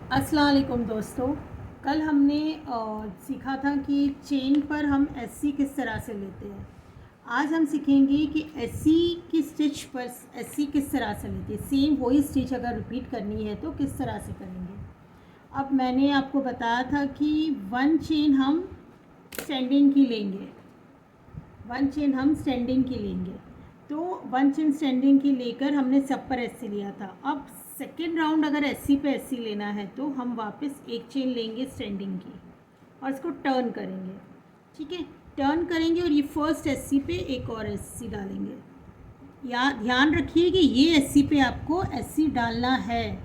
अस्सलाम वालेकुम दोस्तों। कल हमने सीखा था कि चेन पर हम एससी किस तरह से लेते हैं। आज हम सीखेंगे कि एससी की स्टिच पर एससी किस तरह से लेते हैं। सेम वही स्टिच अगर रिपीट करनी है तो किस तरह से करेंगे। अब मैंने आपको बताया था कि वन चेन हम स्टैंडिंग की लेंगे, तो वन चेन स्टैंडिंग की लेकर हमने सब पर एससी लिया था। अब सेकेंड राउंड अगर एससी पे एससी लेना है तो हम वापस एक चेन लेंगे स्टैंडिंग की और इसको टर्न करेंगे। ठीक है, टर्न करेंगे और ये फर्स्ट एससी पे एक और एससी डालेंगे। या ध्यान रखिए कि ये एससी पे आपको एससी डालना है।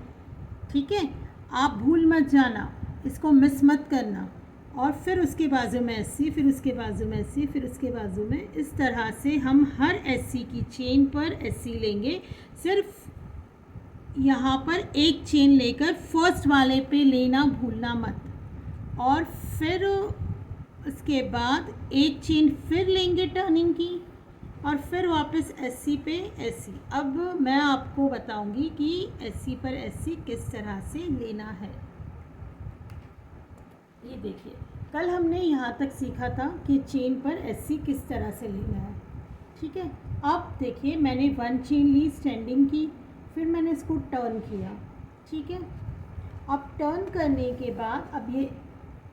ठीक है, आप भूल मत जाना, इसको मिस मत करना। और फिर उसके बाजू में एससी, फिर उसके बाजू में एससी, फिर उसके बाजू में, इस तरह से हम हर एससी की चेन पर एससी लेंगे। सिर्फ यहाँ पर एक चेन लेकर फर्स्ट वाले पे लेना भूलना मत। और फिर उसके बाद एक चेन फिर लेंगे टर्निंग की और फिर वापस एससी पे एससी। अब मैं आपको बताऊंगी कि एससी पर एससी किस तरह से लेना है। ये देखिए, कल हमने यहाँ तक सीखा था कि चेन पर एससी किस तरह से लेना है। ठीक है, अब देखिए मैंने वन चेन ली स्टैंडिंग की, फिर मैंने इसको टर्न किया। ठीक है, अब टर्न करने के बाद अब ये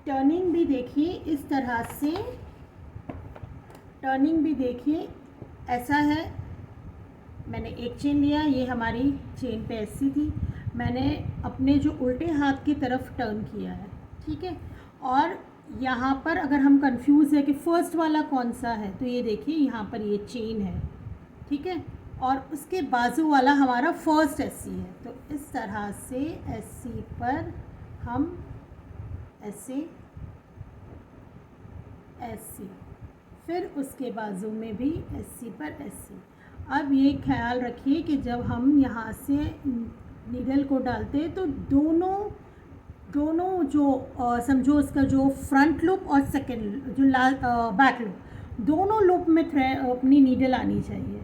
टर्निंग भी देखिए, इस तरह से टर्निंग भी देखिए ऐसा है। मैंने एक चेन लिया, ये हमारी चेन पे एससी थी, मैंने अपने जो उल्टे हाथ की तरफ टर्न किया है। ठीक है, और यहाँ पर अगर हम कंफ्यूज है कि फ़र्स्ट वाला कौन सा है तो ये देखिए यहाँ पर ये चेन है। ठीक है, और उसके बाजू वाला हमारा फर्स्ट एससी है। तो इस तरह से एससी पर हम ऐसे एससी, फिर उसके बाजू में भी एससी पर एससी। अब ये ख्याल रखिए कि जब हम यहाँ से नीडल को डालते हैं तो दोनों जो समझो इसका जो फ्रंट लूप और सेकेंड जो बैक लूप, दोनों लूप में अपनी नीडल आनी चाहिए।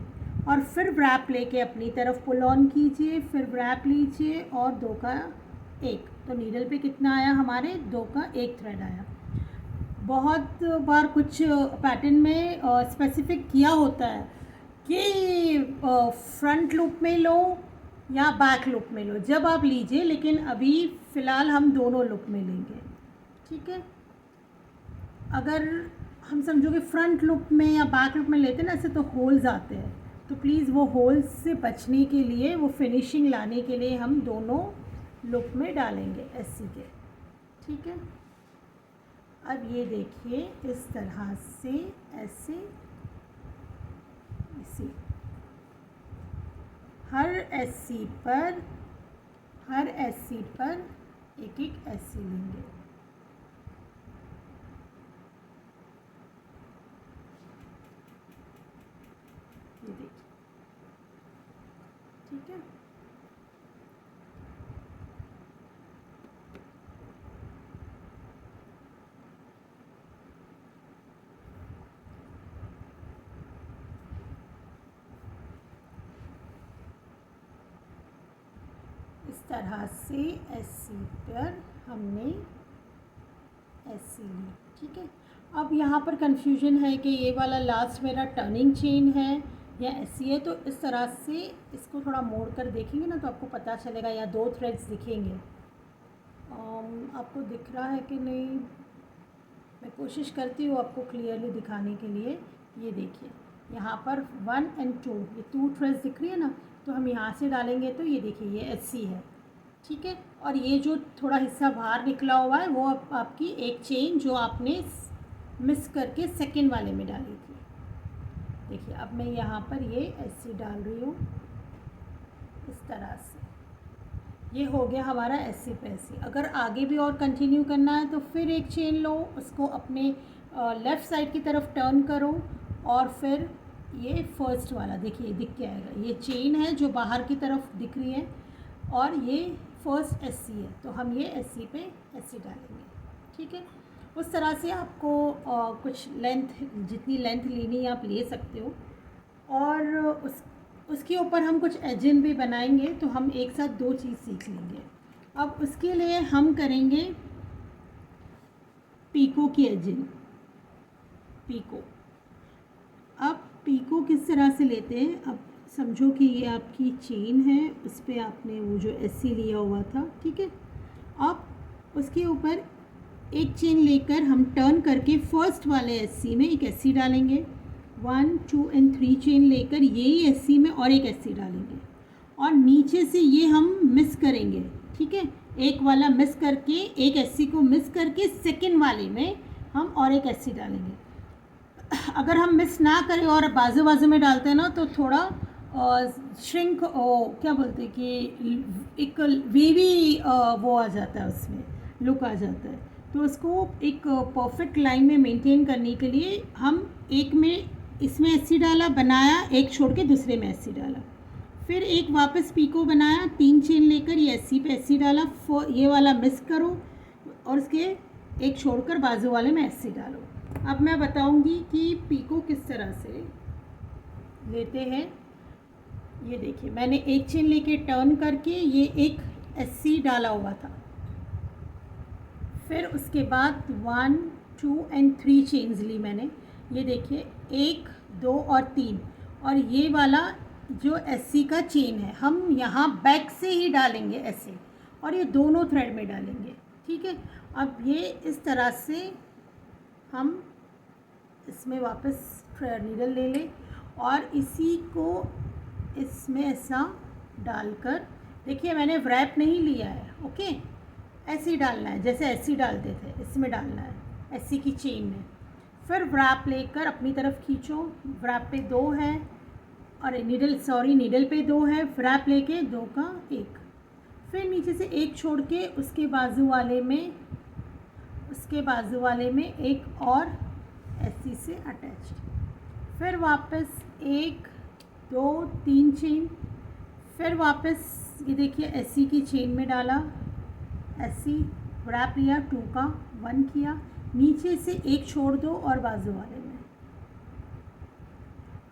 और फिर व्रैप लेके अपनी तरफ पुल ऑन कीजिए, फिर व्रैप लीजिए और दो का एक। तो नीडल पे कितना आया हमारे, दो का एक थ्रेड आया। बहुत बार कुछ पैटर्न में स्पेसिफिक किया होता है कि फ्रंट लूप में लो या बैक लूप में लो, जब आप लीजिए, लेकिन अभी फ़िलहाल हम दोनों लूप में लेंगे। ठीक है, अगर हम समझो कि फ्रंट लूप में या बैक लूप में लेते हैं ना ऐसे तो होल्स आते हैं, तो प्लीज़ वो होल्स से बचने के लिए, वो फिनिशिंग लाने के लिए हम दोनों लूप में डालेंगे एससी के। ठीक है, अब ये देखिए इस तरह से ऐसे इसी हर एससी पर एक एक एससी लेंगे। ये देखिए, ठीक है, इस तरह से एससी पर हमने एससी ली। ठीक है, अब यहाँ पर कंफ्यूजन है कि ये वाला लास्ट मेरा टर्निंग चेन है या एससी है, तो इस तरह से इसको थोड़ा मोड़ कर देखेंगे ना तो आपको पता चलेगा, या दो थ्रेड्स दिखेंगे। आपको दिख रहा है कि नहीं, मैं कोशिश करती हूँ आपको क्लियरली दिखाने के लिए। ये देखिए यहाँ पर 1 और 2, ये 2 थ्रेड्स दिख रही है ना, तो हम यहाँ से डालेंगे तो ये देखिए ये एससी है। ठीक है, और ये जो थोड़ा हिस्सा बाहर निकला हुआ है वो आपकी एक चेन जो आपने मिस करके सेकंड वाले में डाली थी। देखिए अब मैं यहाँ पर ये एससी डाल रही हूँ इस तरह से। ये हो गया हमारा एससी पे एससी। अगर आगे भी और कंटिन्यू करना है तो फिर एक चेन लो, उसको अपने लेफ़्ट साइड की तरफ टर्न करो और फिर ये फर्स्ट वाला देखिए दिख के आएगा, ये चेन है जो बाहर की तरफ दिख रही है और ये फर्स्ट एससी है, तो हम ये एससी पे एससी डालेंगे। ठीक है, उस तरह से आपको कुछ लेंथ, जितनी लेंथ लेनी है आप ले सकते हो। और उसके ऊपर हम कुछ एजिन भी बनाएंगे, तो हम एक साथ दो चीज़ सीख लेंगे। अब उसके लिए हम करेंगे पीको की एजिंग। पीको, अब पीको किस तरह से लेते हैं, अब समझो कि ये आपकी चेन है, उस पर आपने वो जो एससी लिया हुआ था, ठीक है। अब उसके ऊपर एक चेन लेकर हम टर्न करके फर्स्ट वाले एससी में एक एससी डालेंगे, 1 2 एंड 3 चेन लेकर यही एससी में और एक एससी डालेंगे, और नीचे से ये हम मिस करेंगे, ठीक है। एक वाला मिस करके, एक एससी को मिस करके सेकंड वाले में हम और एक एससी डालेंगे। अगर हम मिस ना करें और बाजू बाजू में डालते हैं ना तो थोड़ा श्रिंक, क्या बोलते हैं कि एक वेवी वो आ जाता है, उसमें लुक आ जाता है। तो उसको एक परफेक्ट लाइन में मेंटेन करने के लिए हम एक में इसमें एससी डाला, बनाया, एक छोड़ के दूसरे में एससी डाला, फिर एक वापस पीको बनाया, 3 चेन लेकर ये एससी पे एससी डाला, ये वाला मिस करो और उसके एक छोड़कर बाजू वाले में एससी डालो। अब मैं बताऊंगी कि पीको किस तरह से लेते हैं। ये देखिए, मैंने एक चेन लेके टर्न करके ये एक एससी डाला हुआ था, फिर उसके बाद 1 2 एंड 3 चेन्स ली मैंने। ये देखिए 1 2 और 3, और ये वाला जो एससी का चेन है हम यहाँ बैक से ही डालेंगे ऐसे, और ये दोनों थ्रेड में डालेंगे, ठीक है। अब ये इस तरह से हम इसमें वापस नीडल ले लें और इसी को इसमें ऐसा डालकर, देखिए मैंने व्रैप नहीं लिया है, ओके, ऐसे ही डालना है जैसे ऐसे ही डालते थे, इसमें डालना है ऐसी की चेन में। फिर व्रैप लेकर अपनी तरफ खींचो, व्रैप पे 2 है और नीडल पे 2 है, व्रैप लेके 2 का 1, फिर नीचे से एक छोड़ के उसके बाजू वाले में एक और एससी से अटैच्ड, फिर वापस 1 2 3 चेन, फिर वापस ये देखिए एससी की चेन में डाला, एससी व्रैप लिया, 2 का 1 किया, नीचे से एक छोड़ दो और बाजू वाले में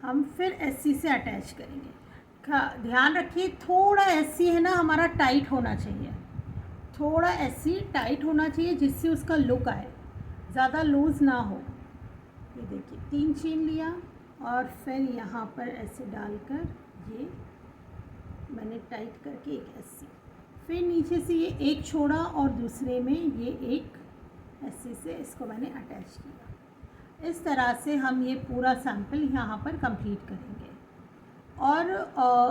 हम फिर एससी से अटैच करेंगे। ध्यान रखिए थोड़ा एससी है ना हमारा टाइट होना चाहिए, थोड़ा एससी टाइट होना चाहिए जिससे उसका लुक आए, ज़्यादा लूज़ ना हो। ये देखिए 3 चेन लिया और फिर यहाँ पर ऐसे डालकर ये मैंने टाइट करके एक एससी, फिर नीचे से ये एक छोड़ा और दूसरे में ये एक एससी से इसको मैंने अटैच किया। इस तरह से हम ये पूरा सैम्पल यहाँ पर कंप्लीट करेंगे। और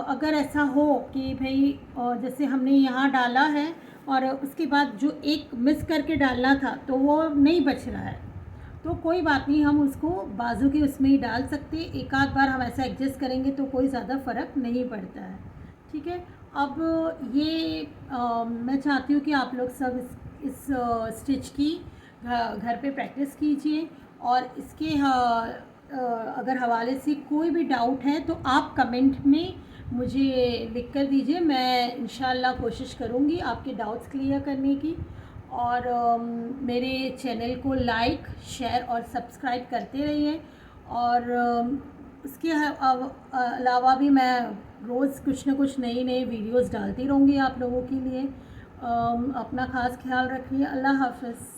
अगर ऐसा हो कि भाई जैसे हमने यहाँ डाला है और उसके बाद जो एक मिस करके डालना था तो वो नहीं बच रहा है, तो कोई बात नहीं, हम उसको बाजू के उसमें ही डाल सकते हैं, एक आध बार हम ऐसा एडजस्ट करेंगे तो कोई ज़्यादा फ़र्क नहीं पड़ता है, ठीक है। अब ये मैं चाहती हूँ कि आप लोग सब इस स्टिच की घर पे प्रैक्टिस कीजिए, और इसके अगर हवाले से कोई भी डाउट है तो आप कमेंट में मुझे लिख कर दीजिए, मैं इंशाल्लाह कोशिश करूँगी आपके डाउट्स क्लियर करने की। और मेरे चैनल को लाइक शेयर और सब्सक्राइब करते रहिए, और उसके अलावा भी मैं रोज़ कुछ ना कुछ नई वीडियोस डालती रहूँगी आप लोगों के लिए। अपना ख़ास ख्याल रखिए। अल्लाह हाफ़िज़।